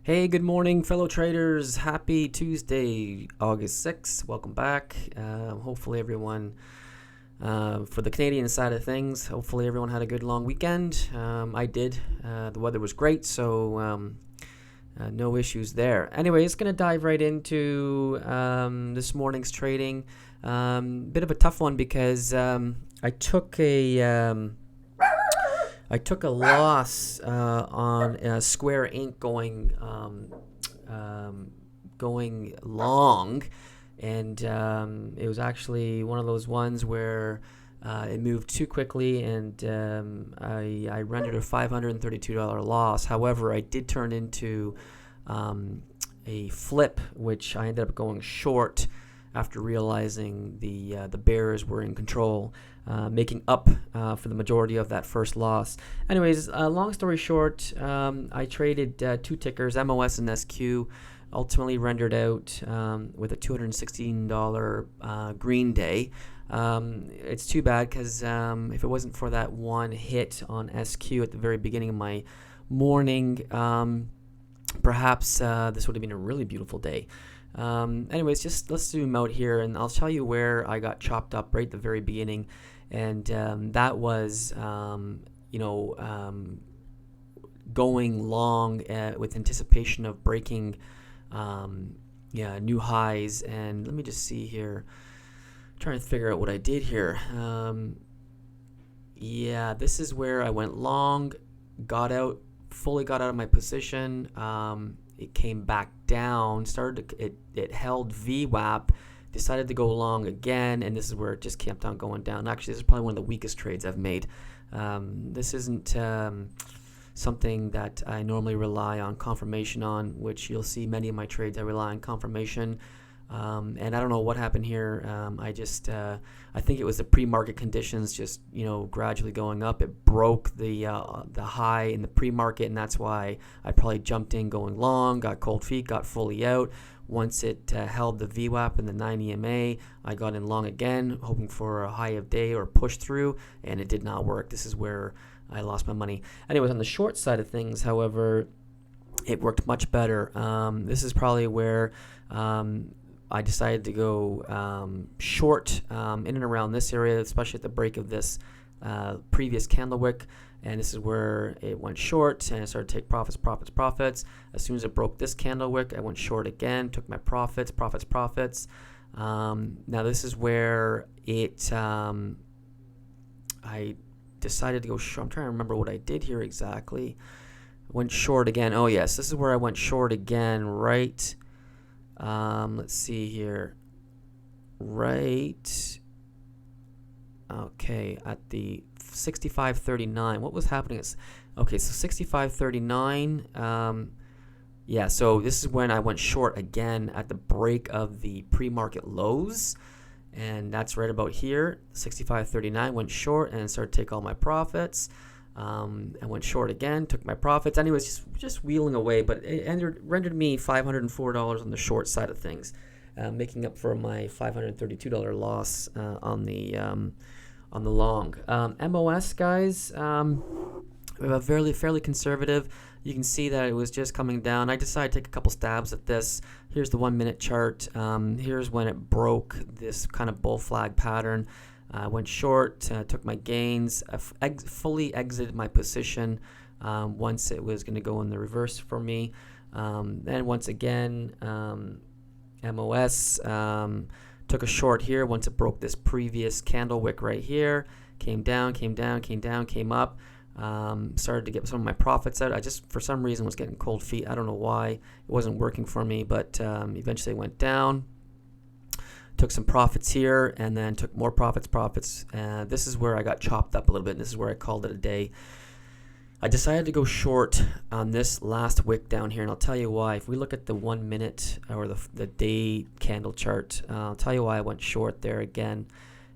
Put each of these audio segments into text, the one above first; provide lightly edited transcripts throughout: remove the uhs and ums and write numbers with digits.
Hey, good morning, fellow traders. Happy Tuesday, August 6th. Welcome back. Hopefully, everyone, for the Canadian side of things, hopefully, everyone had a good long weekend. I did. The weather was great, so no issues there. Anyways, going to dive right into this morning's trading. Bit of a tough one because I took a. I took a loss on Square Inc. Going long, and it was actually one of those ones where it moved too quickly, and I rendered a $532 loss. However, I did turn into a flip, which I ended up going short after realizing the bears were in control, making up for the majority of that first loss. Anyways, long story short, I traded two tickers, MOS and SQ, ultimately rendered out with a $216 green day. It's too bad because if it wasn't for that one hit on SQ at the very beginning of my morning, perhaps this would have been a really beautiful day. Anyways, just let's zoom out here, and I'll tell you where I got chopped up right at the very beginning, and that was, going long with anticipation of breaking, new highs. And let me just see here, I'm trying to figure out what I did here. This is where I went long, fully got out of my position. It came back down, it held VWAP, decided to go long again, and this is where it just kept on going down. Actually, this is probably one of the weakest trades I've made. This isn't something that I normally rely on confirmation on, which you'll see many of my trades I rely on confirmation. And I don't know what happened here. I think it was the pre-market conditions just gradually going up. It broke the high in the pre-market, and that's why I probably jumped in going long, got cold feet, got fully out. Once it held the VWAP and the 9 EMA, I got in long again, hoping for a high of day or push through, and it did not work. This is where I lost my money. Anyways, on the short side of things, however, it worked much better. This is probably where I decided to go short in and around this area, especially at the break of this previous candle wick. And this is where it went short, and I started to take profits. As soon as it broke this candle wick, I went short again, took my profits. Now this is where I decided to go short. I'm trying to remember what I did here exactly. Went short again. Oh yes, this is where I went short again, right? Let's see here. Right. Okay, at the 65.39. What was happening? Okay, so 65.39. So this is when I went short again at the break of the pre-market lows. And that's right about here. 65.39, went short and started to take all my profits. I went short again, took my profits. Anyways, just wheeling away, but it rendered me $504 on the short side of things, making up for my $532 loss on the long. MOS, guys, fairly conservative. You can see that it was just coming down. I decided to take a couple stabs at this. Here's the 1 minute chart. Here's when it broke this kind of bull flag pattern. I went short, took my gains, fully exited my position once it was going to go in the reverse for me. Then once again, MOS took a short here once it broke this previous candle wick right here. Came down, came up. Started to get some of my profits out. I just, for some reason, was getting cold feet. I don't know why. It wasn't working for me, but eventually it went down. Took some profits here, and then took more profits. This is where I got chopped up a little bit. This is where I called it a day. I decided to go short on this last wick down here, and I'll tell you why. If we look at the 1 minute or the day candle chart, I'll tell you why I went short there again.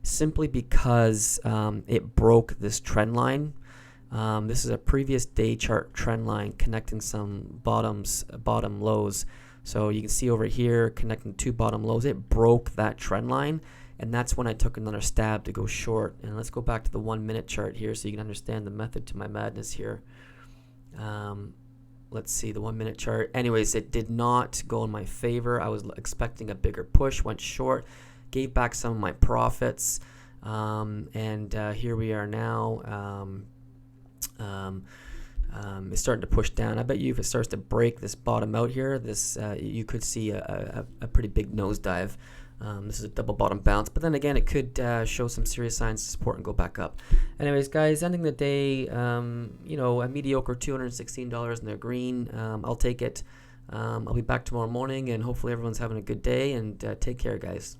Simply because it broke this trend line. This is a previous day chart trend line connecting some bottom lows. So you can see over here connecting two bottom lows, it broke that trend line, and that's when I took another stab to go short. And let's go back to the 1 minute chart here so you can understand the method to my madness here. let's see, the 1 minute chart. Anyways, it did not go in my favor. I was expecting a bigger push, went short, gave back some of my profits, and here we are now. It's starting to push down. I bet you if it starts to break this bottom out here, this you could see a pretty big nosedive. This is a double bottom bounce, but then again, it could show some serious signs of support and go back up. Anyways, guys, ending the day, you know, a mediocre $216 in the green. I'll take it. I'll be back tomorrow morning, and hopefully everyone's having a good day, and take care, guys.